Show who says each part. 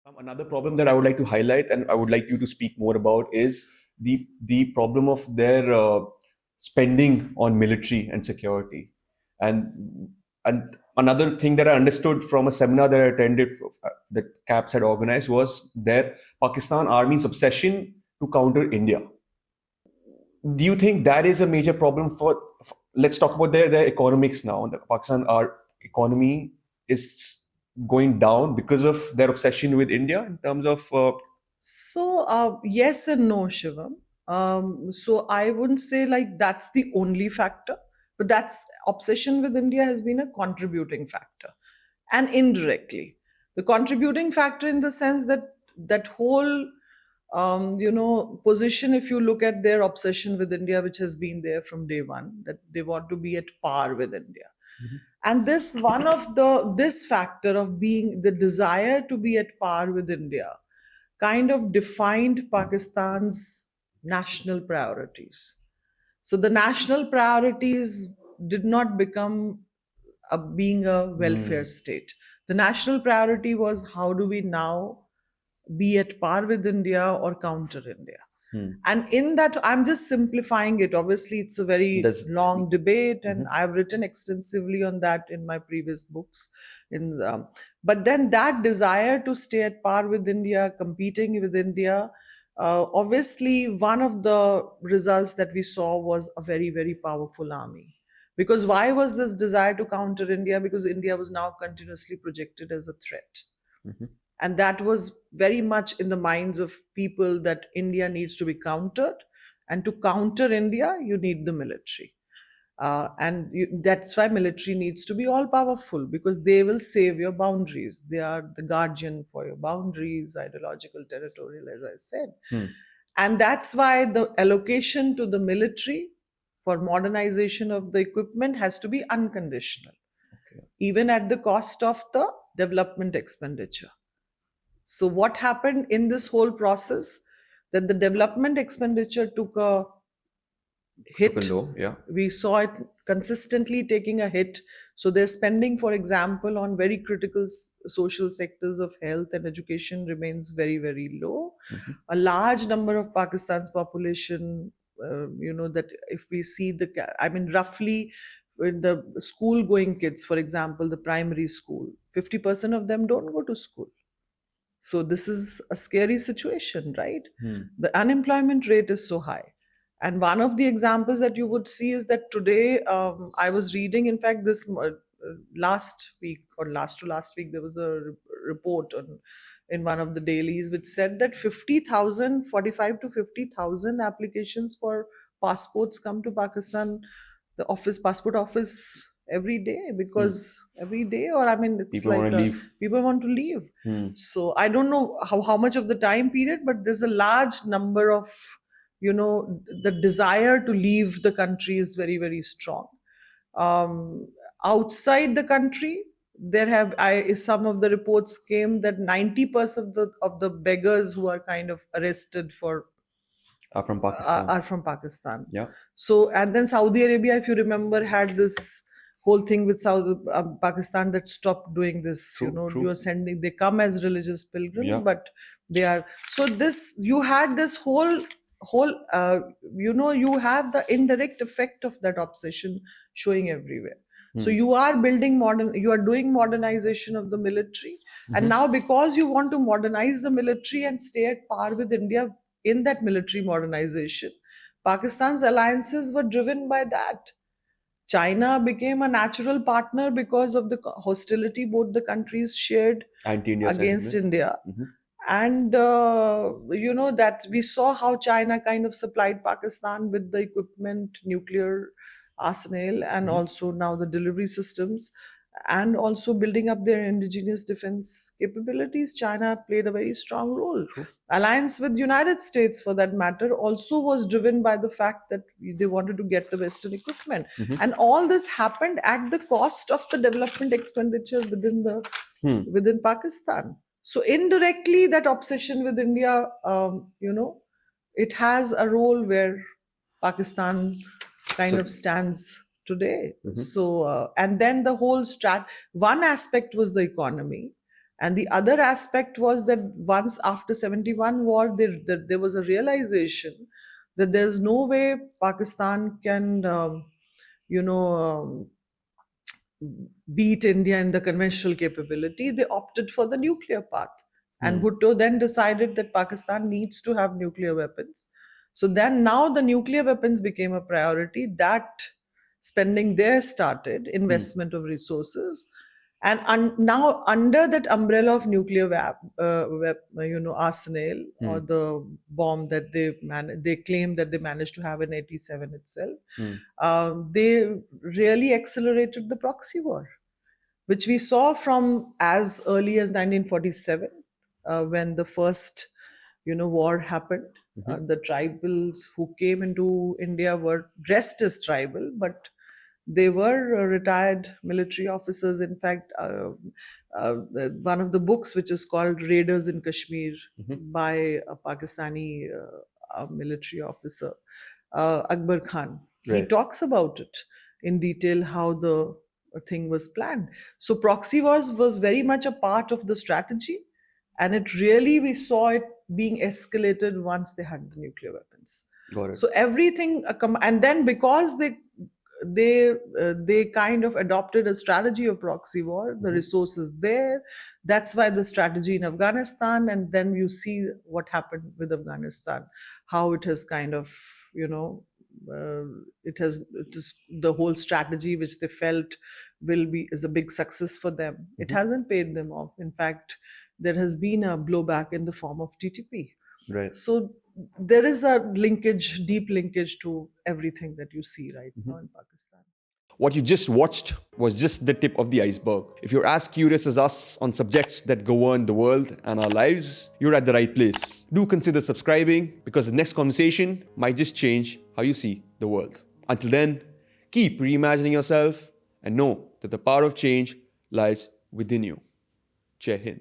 Speaker 1: Another problem that I would like to highlight, and I would like you to speak more about, is the problem of their spending on military and security. And another thing that I understood from a seminar that I attended that CAPS had organized was their Pakistan Army's obsession to counter India. Do you think that is a major problem for let's talk about their economics now? The Pakistan our economy is going down because of their obsession with India in terms of
Speaker 2: Yes and no, Shivam. So I wouldn't say like that's the only factor, but that's obsession with India has been a contributing factor, and indirectly, the contributing factor in the sense that that whole position. If you look at their obsession with India, which has been there from day one, that they want to be at par with India, and this factor of being the desire to be at par with India kind of defined Pakistan's national priorities. So the national priorities did not become being a welfare state. The national priority was how do we now be at par with India or counter India. And in that, I'm just simplifying it. Obviously, it's a very
Speaker 1: does
Speaker 2: long debate, and I've written extensively on that in my previous books. But then that desire to stay at par with India, competing with India, obviously, one of the results that we saw was a very, very powerful army. Because why was this desire to counter India? Because India was now continuously projected as a threat. And that was very much in the minds of people that India needs to be countered. And to counter India, you need the military. That's why military needs to be all powerful, because they will save your boundaries. They are the guardian for your boundaries, ideological, territorial, as I said. And that's why the allocation to the military for modernization of the equipment has to be unconditional, even at the cost of the development expenditure. So what happened in this whole process, that the development expenditure took a hit.
Speaker 1: took a low, yeah.
Speaker 2: We saw it consistently taking a hit. So their spending, for example, on very critical social sectors of health and education remains very, very low. A large number of Pakistan's population, that if we see roughly with the school going kids, for example, the primary school, 50% of them don't go to school. So this is a scary situation, right? The unemployment rate is so high. And one of the examples that you would see is that today, I was reading, in fact, this last week or last to last week, there was a report in one of the dailies which said that 45 to 50,000 applications for passports come to Pakistan, the passport office every day, because every day, or it's
Speaker 1: People want to leave.
Speaker 2: people want to leave. So I don't know how much of the time period, but there's a large number of, the desire to leave the country is very, very strong. Outside the country, some of the reports came that 90% of the beggars who are kind of arrested for
Speaker 1: Are from Pakistan.
Speaker 2: are from Pakistan.
Speaker 1: Yeah.
Speaker 2: So, and then Saudi Arabia, if you remember, had this whole thing with Pakistan that stopped doing this.
Speaker 1: True.
Speaker 2: You are sending, they come as religious pilgrims,
Speaker 1: Yeah.
Speaker 2: but they are. So you had this whole, you have the indirect effect of that obsession showing everywhere. So you are you are doing modernization of the military. And now, because you want to modernize the military and stay at par with India in that military modernization, Pakistan's alliances were driven by that. China became a natural partner because of the hostility both the countries shared
Speaker 1: Anti-India
Speaker 2: against
Speaker 1: sentiment.
Speaker 2: India. And, that we saw how China kind of supplied Pakistan with the equipment, nuclear arsenal, and also now the delivery systems, and also building up their indigenous defense capabilities. China played a very strong role. Alliance with United States, for that matter, also was driven by the fact that they wanted to get the Western equipment. And all this happened at the cost of the development expenditure within Pakistan. So indirectly, that obsession with India, it has a role where Pakistan kind of stands today. So, and then the whole one aspect was the economy. And the other aspect was that once after 71 war, there was a realization that there's no way Pakistan can, you know, beat India in the conventional capability. They opted for the nuclear path. And Bhutto then decided that Pakistan needs to have nuclear weapons. So then now the nuclear weapons became a priority. That spending there started, investment of resources. And now under that umbrella of nuclear arsenal, or the bomb that they claim that they managed to have in 87 itself, they really accelerated the proxy war, which we saw from as early as 1947, when the first, war happened. The tribals who came into India were dressed as tribal, but they were retired military officers. In fact, one of the books, which is called Raiders in Kashmir, by a Pakistani military officer, Akbar Khan, he talks about it in detail, how the thing was planned. So proxy wars was very much a part of the strategy, and it really, we saw it being escalated once they had the nuclear weapons.
Speaker 1: Got it.
Speaker 2: So everything, and then because they kind of adopted a strategy of proxy war, the resources there. That's why the strategy in Afghanistan, and then you see what happened with Afghanistan, how it has kind of, it is the whole strategy which they felt is a big success for them. It hasn't paid them off. In fact, there has been a blowback in the form of TTP.
Speaker 1: Right.
Speaker 2: So there is a linkage, deep linkage to everything that you see right now in Pakistan.
Speaker 1: What you just watched was just the tip of the iceberg. If you're as curious as us on subjects that govern the world and our lives, you're at the right place. Do consider subscribing, because the next conversation might just change how you see the world. Until then, keep reimagining yourself and know that the power of change lies within you. Jai Hind.